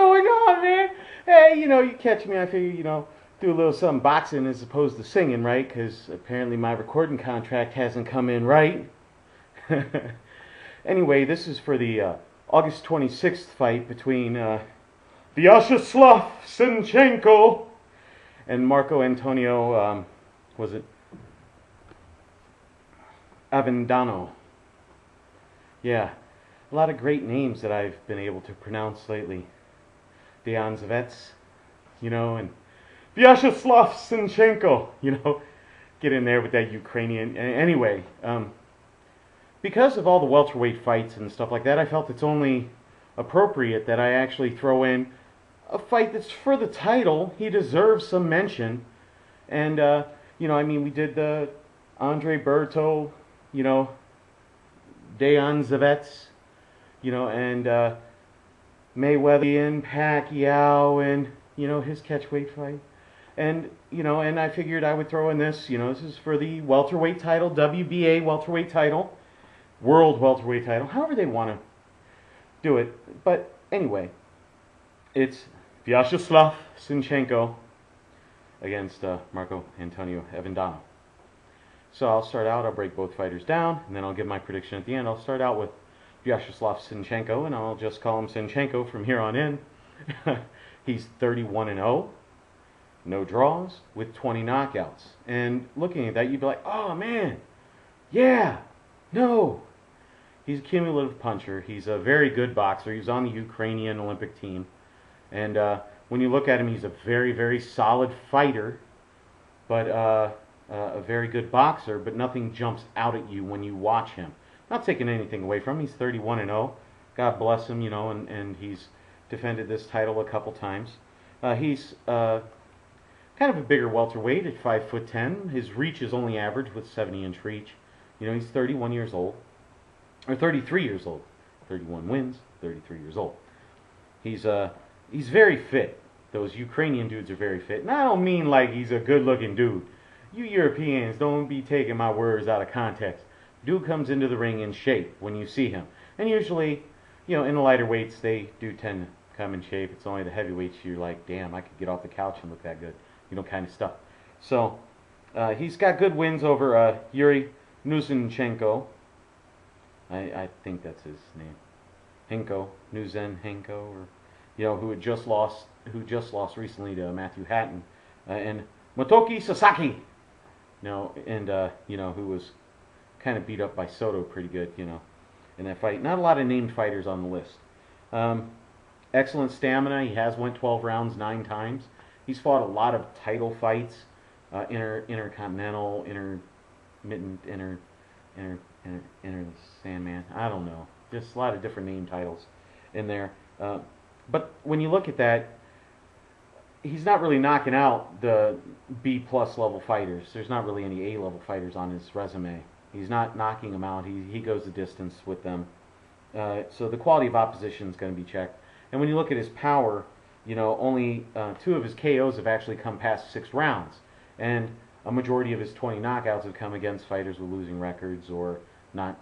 going on, man? Hey, you catch me. I figure, do a little something boxing as opposed to singing, right? Because apparently my recording contract hasn't come in right. Anyway, this is for the August 26th fight between Vyacheslav Senchenko and Marco Antonio, was it Avendano? Yeah, a lot of great names that I've been able to pronounce lately. Deanzavets, and Vyacheslav Senchenko, get in there with that Ukrainian. Anyway, because of all the welterweight fights and stuff like that, I felt it's only appropriate that I actually throw in a fight that's for the title. He deserves some mention. And, we did the Andre Berto, Deanzavets, and Mayweather and Pacquiao and, his catchweight fight. And, and I figured I would throw in this, this is for the welterweight title, WBA welterweight title, world welterweight title, however they want to do it. But anyway, it's Vyacheslav Senchenko against Marco Antonio Avendano. So I'll start out, I'll break both fighters down, and then I'll give my prediction at the end. I'll start out with Vyacheslav Senchenko, and I'll just call him Senchenko from here on in. He's 31-0, no draws, with 20 knockouts. And looking at that, you'd be like, oh man, yeah, no. He's a cumulative puncher. He's a very good boxer. He's on the Ukrainian Olympic team. And when you look at him, he's a very, very solid fighter, but a very good boxer, but nothing jumps out at you when you watch him. Not taking anything away from him. He's 31-0. God bless him, and he's defended this title a couple times. He's kind of a bigger welterweight at 5'10". His reach is only average with 70-inch reach. He's 31 years old, or 33 years old. 31 wins, 33 years old. He's very fit. Those Ukrainian dudes are very fit. And I don't mean like he's a good-looking dude. You Europeans don't be taking my words out of context. Dude comes into the ring in shape when you see him. And usually, in the lighter weights, they do tend to come in shape. It's only the heavyweights you're like, damn, I could get off the couch and look that good. Kind of stuff. So, he's got good wins over Yuri Nuzenchenko. I think that's his name. Nuzenchenko, or who just lost recently to Matthew Hatton, and Motoki Sasaki. Who was kind of beat up by Soto pretty good, in that fight. Not a lot of named fighters on the list. Excellent stamina. He has went 12 rounds 9 times. He's fought a lot of title fights, intercontinental, intermittent, inter Sandman. I don't know. Just a lot of different name titles in there. But when you look at that, he's not really knocking out the B-plus level fighters. There's not really any A-level fighters on his resume. He's not knocking them out. He goes the distance with them. So the quality of opposition is going to be checked. And when you look at his power, only 2 of his KOs have actually come past 6 rounds. And a majority of his 20 knockouts have come against fighters with losing records, or not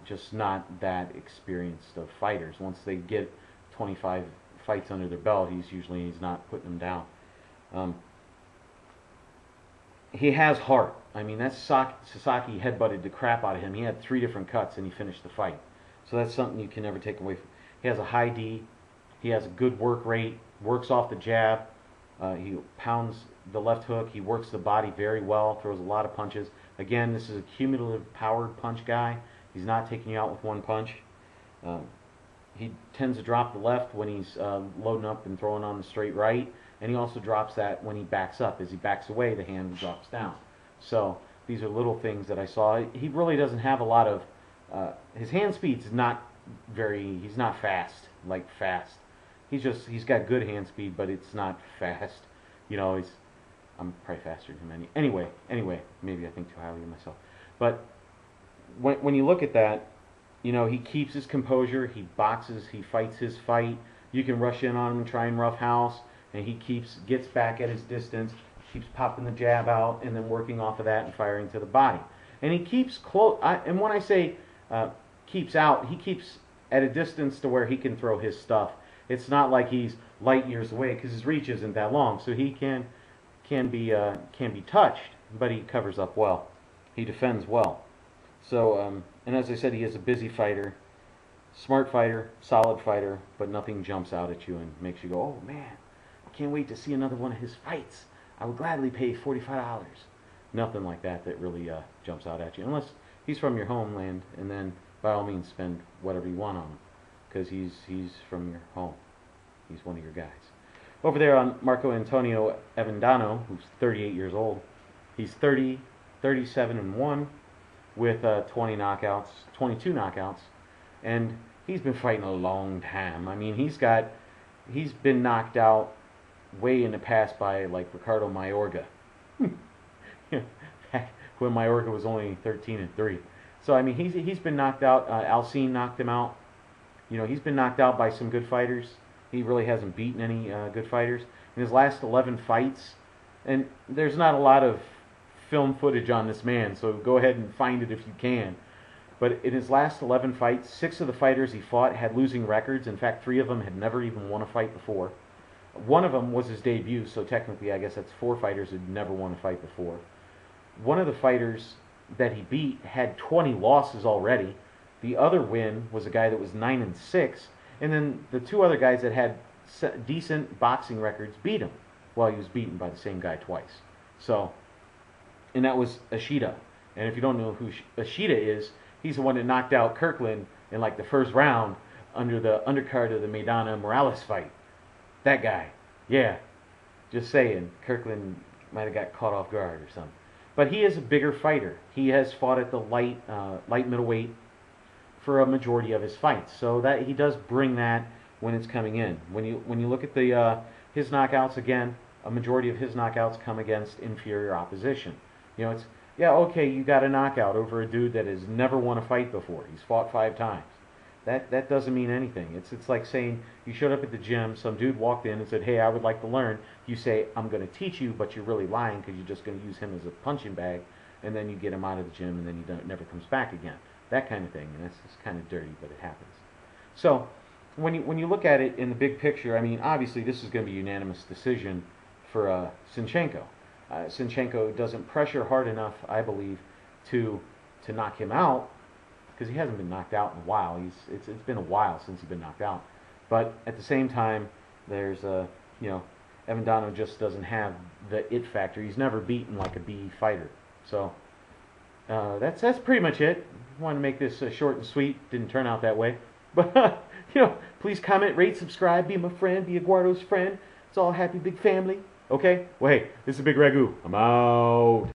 that experienced of fighters. Once they get 25 fights under their belt, he's not putting them down. He has heart. That Sasaki headbutted the crap out of him. He had 3 different cuts and he finished the fight. So that's something you can never take away from him. He has a high D. He has a good work rate. Works off the jab. He pounds the left hook. He works the body very well. Throws a lot of punches. Again, this is a cumulative powered punch guy. He's not taking you out with one punch. He tends to drop the left when he's loading up and throwing on the straight right. And he also drops that when he backs up. As he backs away, the hand drops down. So these are little things that I saw. He really doesn't have a lot of... his hand speed's not very... He's not fast, like fast. He's got good hand speed, but it's not fast. I'm probably faster than him. Anyway, maybe I think too highly of myself. But when you look at that, he keeps his composure. He boxes. He fights his fight. You can rush in on him and try and roughhouse. And he gets back at his distance, keeps popping the jab out, and then working off of that and firing to the body. And he keeps close. And when I say keeps out, he keeps at a distance to where he can throw his stuff. It's not like he's light years away because his reach isn't that long, so he can be touched, but he covers up well. He defends well. So, and as I said, he is a busy fighter, smart fighter, solid fighter, but nothing jumps out at you and makes you go, oh man, I can't wait to see another one of his fights. I would gladly pay $45. Nothing like that really jumps out at you, unless he's from your homeland, and then by all means spend whatever you want on him, because he's from your home. He's one of your guys. Over there on Marco Antonio Avendano, who's 38 years old, he's 37-1 with 22 knockouts, and he's been fighting a long time. I mean, he's been knocked out way in the past by like Ricardo Mayorga, when Mayorga was only 13-3. So I mean, he's been knocked out. Alcine knocked him out. You know, he's been knocked out by some good fighters. He really hasn't beaten any good fighters in his last 11 fights. And there's not a lot of film footage on this man, so go ahead and find it if you can. But in his last 11 fights, 6 of the fighters he fought had losing records. In fact, 3 of them had never even won a fight before. One of them was his debut, so technically I guess that's 4 fighters who'd never won a fight before. One of the fighters that he beat had 20 losses already. The other win was a guy that was 9-6, and then the 2 other guys that had decent boxing records beat him, while he was beaten by the same guy twice. So, and that was Ishida. And if you don't know who Ishida is, he's the one that knocked out Kirkland in like the first round under the undercard of the Maidana Morales fight. That guy. Yeah. Just saying. Kirkland might have got caught off guard or something. But he is a bigger fighter. He has fought at the light middleweight for a majority of his fights. So that he does bring that when it's coming in. When you look at his knockouts, again, a majority of his knockouts come against inferior opposition. You know, it's, yeah, okay, you got a knockout over a dude that has never won a fight before. He's fought 5 times. That doesn't mean anything. It's like saying you showed up at the gym, some dude walked in and said, hey, I would like to learn. You say, I'm going to teach you, but you're really lying because you're just going to use him as a punching bag, and then you get him out of the gym, and then he never comes back again. That kind of thing, and that's kind of dirty, but it happens. So when you look at it in the big picture, I mean, obviously this is going to be a unanimous decision for Senchenko. Senchenko doesn't pressure hard enough, I believe, to knock him out, because he hasn't been knocked out in a while. It's been a while since he's been knocked out. But at the same time, there's Avendano just doesn't have the it factor. He's never beaten like a B fighter. So that's pretty much it. I wanted to make this short and sweet. Didn't turn out that way. But please comment, rate, subscribe, be my friend, be Eduardo's friend. It's all happy big family. Okay? Well, hey, this is Bigragu. I'm out.